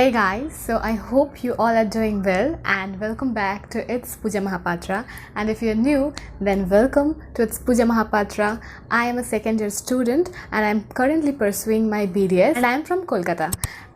Hey guys, so I hope you all are doing well and welcome back to It's Pooja Mahapatra. And if you're new, then welcome to It's Pooja Mahapatra. I am a second year student and I'm currently pursuing my BDS and I'm from Kolkata.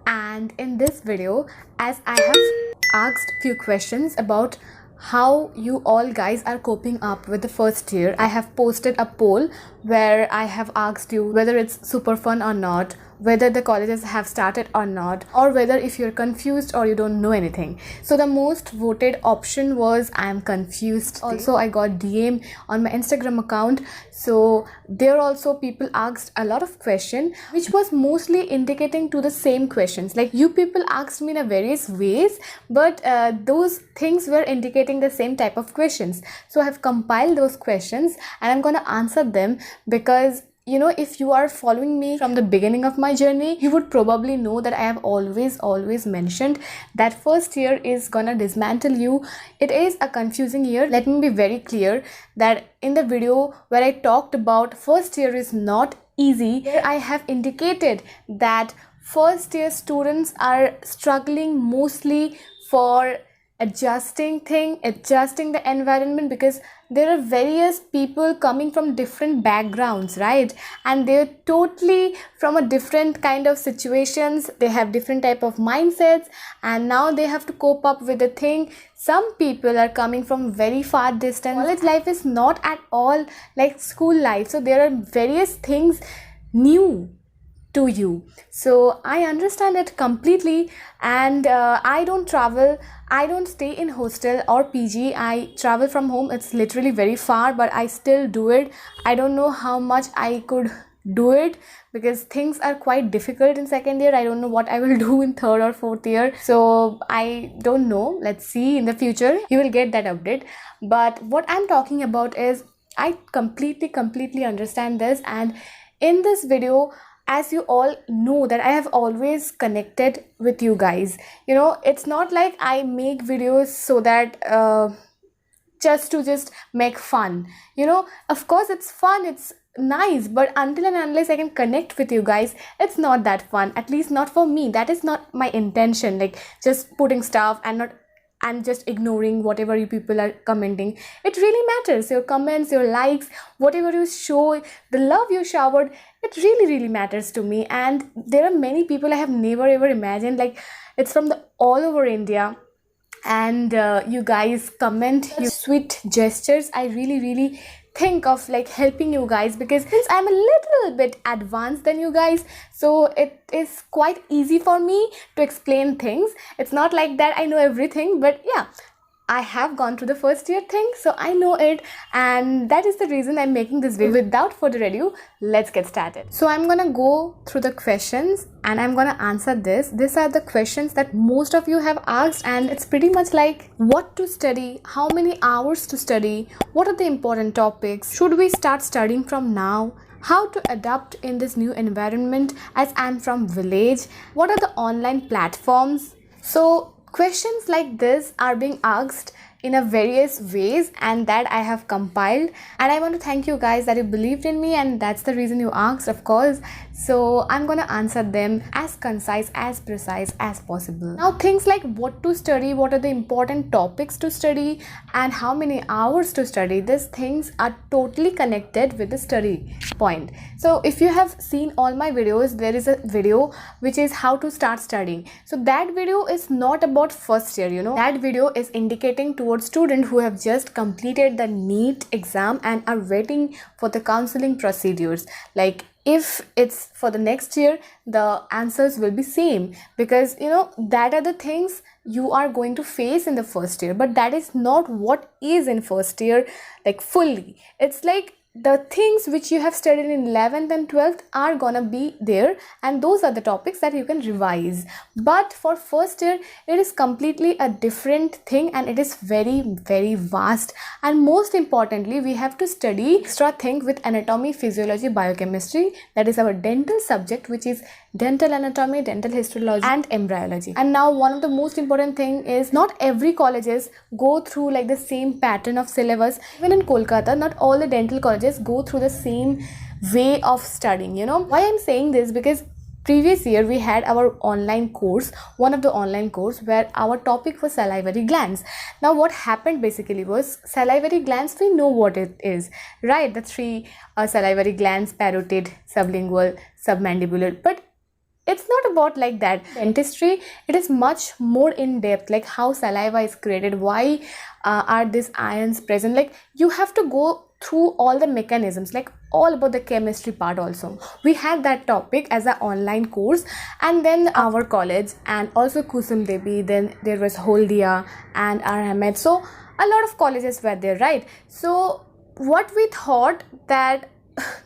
And in this video, as I have asked few questions about how you all guys are coping up with the first year, I have posted a poll where I have asked you whether it's super fun or not, whether the colleges have started or not, or whether if you're confused or you don't know anything. So the most voted option was I am confused. Also I got DM on my Instagram account, so there also people asked a lot of questions which was mostly indicating to the same questions. Like you people asked me in a various ways, but those things were indicating the same type of questions. So I have compiled those questions and I'm gonna answer them because if you are following me from the beginning of my journey, you would probably know that I have always mentioned that first year is gonna dismantle you. It is a confusing year. Let me be very clear that in the video where I talked about first year is not easy, here I have indicated that first year students are struggling mostly for adjusting the environment, because there are various people coming from different backgrounds, right? And they're totally from a different kind of situations. They have different type of mindsets and now they have to cope up with the thing. Some people are coming from very far distance. College life is not at all like school life, so there are various things new to you. So I understand it completely, and I don't travel, I don't stay in hostel or PG. I travel from home. It's literally very far, but I still do it. I don't know how much I could do it because things are quite difficult in second year. I don't know what I will do in third or fourth year, so I don't know. Let's see in the future. You will get that update. But what I'm talking about is I completely understand this, and in this video, as you all know that I have always connected with you guys. It's not like I make videos so that just to make fun. Of course it's fun, it's nice, but until and unless I can connect with you guys, it's not that fun. At least not for me. That is not my intention, like just putting stuff and just ignoring whatever you people are commenting. It really matters. Your comments, your likes, whatever you show, the love you showered, it really matters to me. And there are many people I have never ever imagined, like it's from all over India, and you guys comment your sweet gestures. I really think of like helping you guys, because since I'm a little bit advanced than you guys, so it is quite easy for me to explain things. It's not like that I know everything, but yeah, I have gone through the first year thing, so I know it, and that is the reason I'm making this video. Without further ado, let's get started. So I'm gonna go through the questions and I'm gonna answer this. These are the questions that most of you have asked, and it's pretty much like what to study, how many hours to study, what are the important topics, should we start studying from now, how to adapt in this new environment as I'm from village, what are the online platforms. So questions like this are being asked in a various ways, and that I have compiled, and I want to thank you guys that you believed in me, and that's the reason you asked, of course. So I'm gonna answer them as concise, as precise as possible. Now things like what to study, what are the important topics to study, and how many hours to study, these things are totally connected with the study point. So if you have seen all my videos, there is a video which is how to start studying. So that video is not about first year, that video is indicating towards students who have just completed the NEET exam and are waiting for the counseling procedures. Like if it's for the next year, the answers will be same, because that are the things you are going to face in the first year, but that is not what is in first year like fully. It's like the things which you have studied in 11th and 12th are gonna be there, and those are the topics that you can revise. But for first year, it is completely a different thing, and it is very vast. And most importantly, we have to study extra thing with anatomy, physiology, biochemistry. That is our dental subject, which is dental anatomy, dental histology, and embryology. And now one of the most important thing is not every colleges go through like the same pattern of syllabus. Even in Kolkata, not all the dental colleges go through the same way of studying. Why I'm saying this, because previous year we had our online course, one of the online course, where our topic was salivary glands. Now what happened basically was, salivary glands, we know what it is, right? The three salivary glands: parotid, sublingual, submandibular. But it's not about like that. Dentistry, it is much more in depth, like how saliva is created, why are these ions present. Like you have to go through all the mechanisms, like all about the chemistry part also. We had that topic as an online course. And then our college, and also Kusum Devi, then there was Holdia and Ahmed. So a lot of colleges were there, right? So what we thought that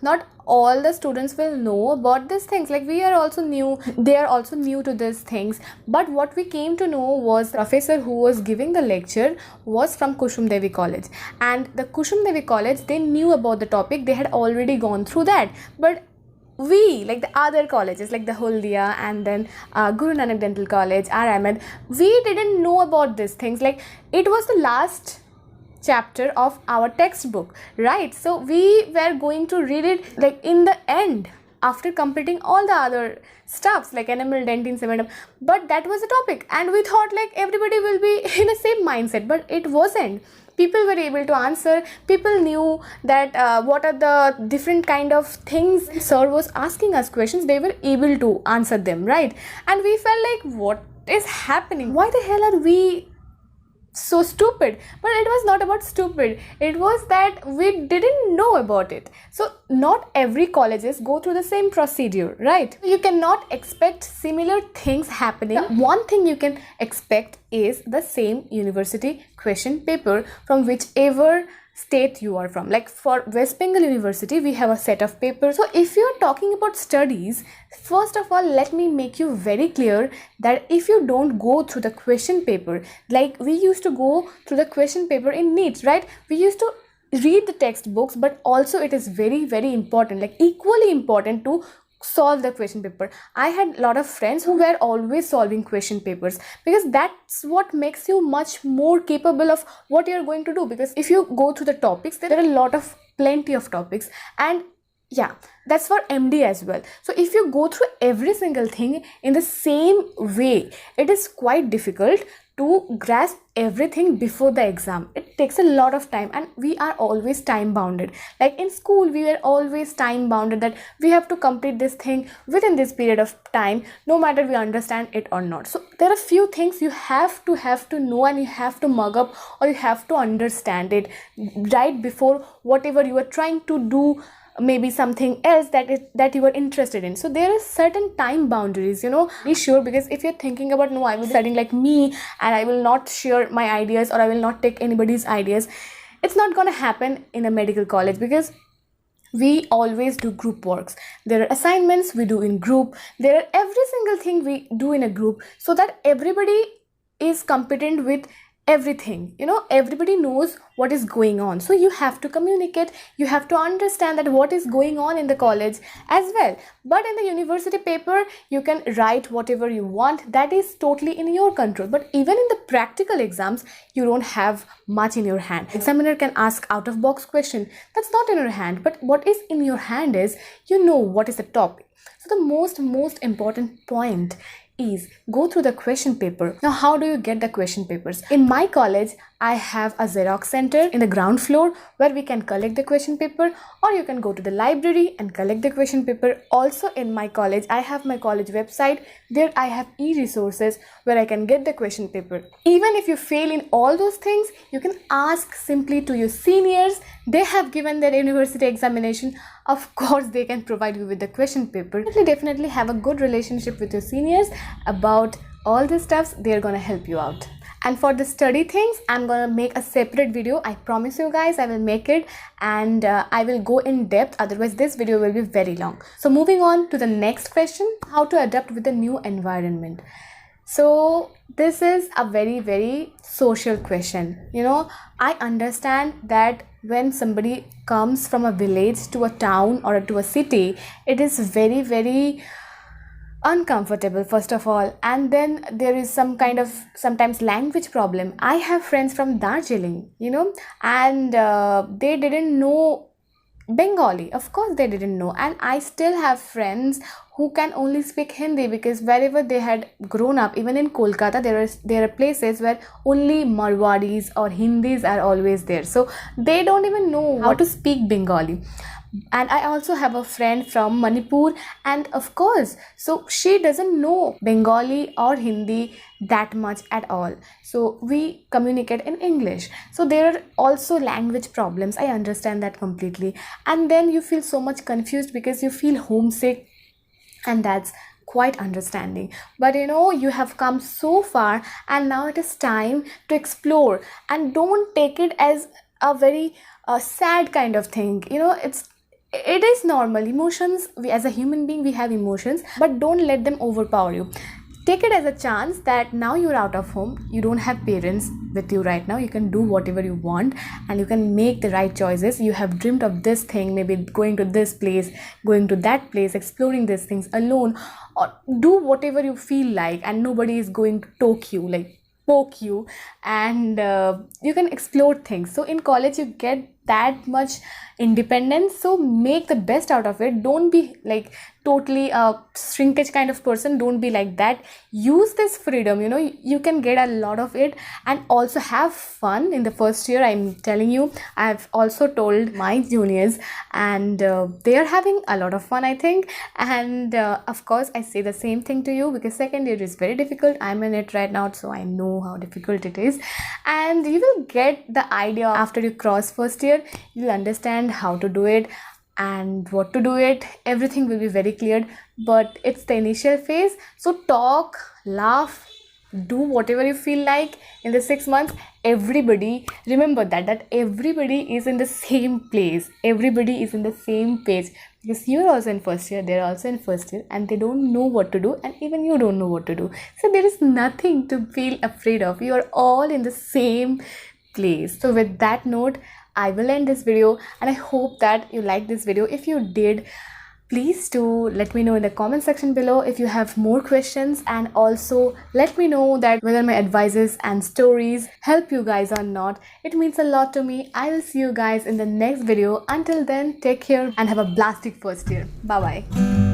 not all the students will know about these things, like we are also new, they are also new to these things. But what we came to know was, professor who was giving the lecture was from Kusum Devi College, and the Kusum Devi College, they knew about the topic, they had already gone through that. But we, like the other colleges, like the Holdia and then Guru Nanak Dental College, R. Ahmed, we didn't know about these things. Like it was the last chapter of our textbook, right? So we were going to read it like in the end, after completing all the other stuffs like enamel, dentin, cementum. But that was the topic, and we thought like everybody will be in the same mindset, but it wasn't. People were able to answer, people knew that what are the different kind of things. Sir was asking us questions, they were able to answer them, right? And we felt like, what is happening? Why the hell are we so stupid? But it was not about stupid, it was that we didn't know about it. So not every colleges go through the same procedure, right? You cannot expect similar things happening. One thing you can expect is the same university question paper from whichever state you are from. Like for West Bengal University, we have a set of papers. So if you are talking about studies, first of all, let me make you very clear that if you don't go through the question paper, like we used to go through the question paper in NEET, right? We used to read the textbooks, but also it is very, very important, like equally important to solve the question paper. I had a lot of friends who were always solving question papers, because that's what makes you much more capable of what you're going to do. Because if you go through the topics, there are a lot of plenty of topics, and yeah, that's for MD as well. So if you go through every single thing in the same way, it is quite difficult to grasp everything before the exam. It takes a lot of time, and we are always time bounded. Like in school, we were always time bounded, that we have to complete this thing within this period of time, no matter we understand it or not. So there are few things you have to know, and you have to mug up, or you have to understand it right before whatever you are trying to do, maybe something else that you are interested in. So there are certain time boundaries, be sure. Because if you're thinking about, no, I will be studying like me and I will not share my ideas, or I will not take anybody's ideas, it's not going to happen in a medical college. Because we always do group works, there are assignments we do in group, there are every single thing we do in a group, so that everybody is competent with everything. Everybody knows what is going on. So you have to communicate, you have to understand that what is going on in the college as well. But in the university paper, you can write whatever you want, that is totally in your control. But even in the practical exams, you don't have much in your hand. Examiner can ask out of box question, that's not in your hand. But what is in your hand is, what is the topic. So the most important point is, go through the question paper. Now, how do you get the question papers? In my college, I have a Xerox center in the ground floor where we can collect the question paper, or you can go to the library and collect the question paper. Also in my college, I have my college website. There I have e-resources where I can get the question paper. Even if you fail in all those things, you can ask simply to your seniors. They have given their university examination. Of course, they can provide you with the question paper. Definitely have a good relationship with your seniors about all the stuffs. They're gonna help you out. And for the study things, I'm gonna make a separate video. I promise you guys, I will make it, and I will go in depth. Otherwise, this video will be very long. So moving on to the next question, how to adapt with the new environment. So this is a very, very social question. I understand that when somebody comes from a village to a town or to a city, it is very, very uncomfortable, first of all, and then there is some kind of sometimes language problem. I have friends from Darjeeling, and they didn't know Bengali. Of course they didn't know, and I still have friends who can only speak Hindi, because wherever they had grown up, even in Kolkata, there are places where only Marwadis or Hindis are always there, so they don't even know how to speak Bengali. And I also have a friend from Manipur, and of course, so she doesn't know Bengali or Hindi that much at all, so we communicate in English. So there are also language problems, I understand that completely. And then you feel so much confused because you feel homesick, and that's quite understanding. But you have come so far, and now it is time to explore. And don't take it as a very sad kind of thing. It is normal. Emotions, we as a human being, we have emotions, but don't let them overpower you. Take it as a chance that now you're out of home, you don't have parents with you right now, you can do whatever you want, and you can make the right choices. You have dreamed of this thing, maybe going to this place, going to that place, exploring these things alone, or do whatever you feel like, and nobody is going to poke you, and you can explore things. So in college you get that much independence, so make the best out of it. Don't be like totally a shrinkage kind of person, don't be like that. Use this freedom, you can get a lot of it, and also have fun in the first year. I'm telling you, I've also told my juniors, and they are having a lot of fun, I think. And of course I say the same thing to you, because second year is very difficult. I'm in it right now, so I know how difficult it is, and you will get the idea after you cross first year. You'll understand how to do it and what to do it. Everything will be very clear, but it's the initial phase. So talk, laugh, do whatever you feel like in the 6 months. Everybody, remember that everybody is in the same place, everybody is in the same page, because you're also in first year, they're also in first year, and they don't know what to do, and even you don't know what to do. So there is nothing to feel afraid of. You are all in the same place. So with that note, I will end this video, and I hope that you liked this video. If you did, please do let me know in the comment section below if you have more questions, and also let me know that whether my advices and stories help you guys or not. It means a lot to me. I will see you guys in the next video. Until then, take care and have a blastic first year. Bye bye.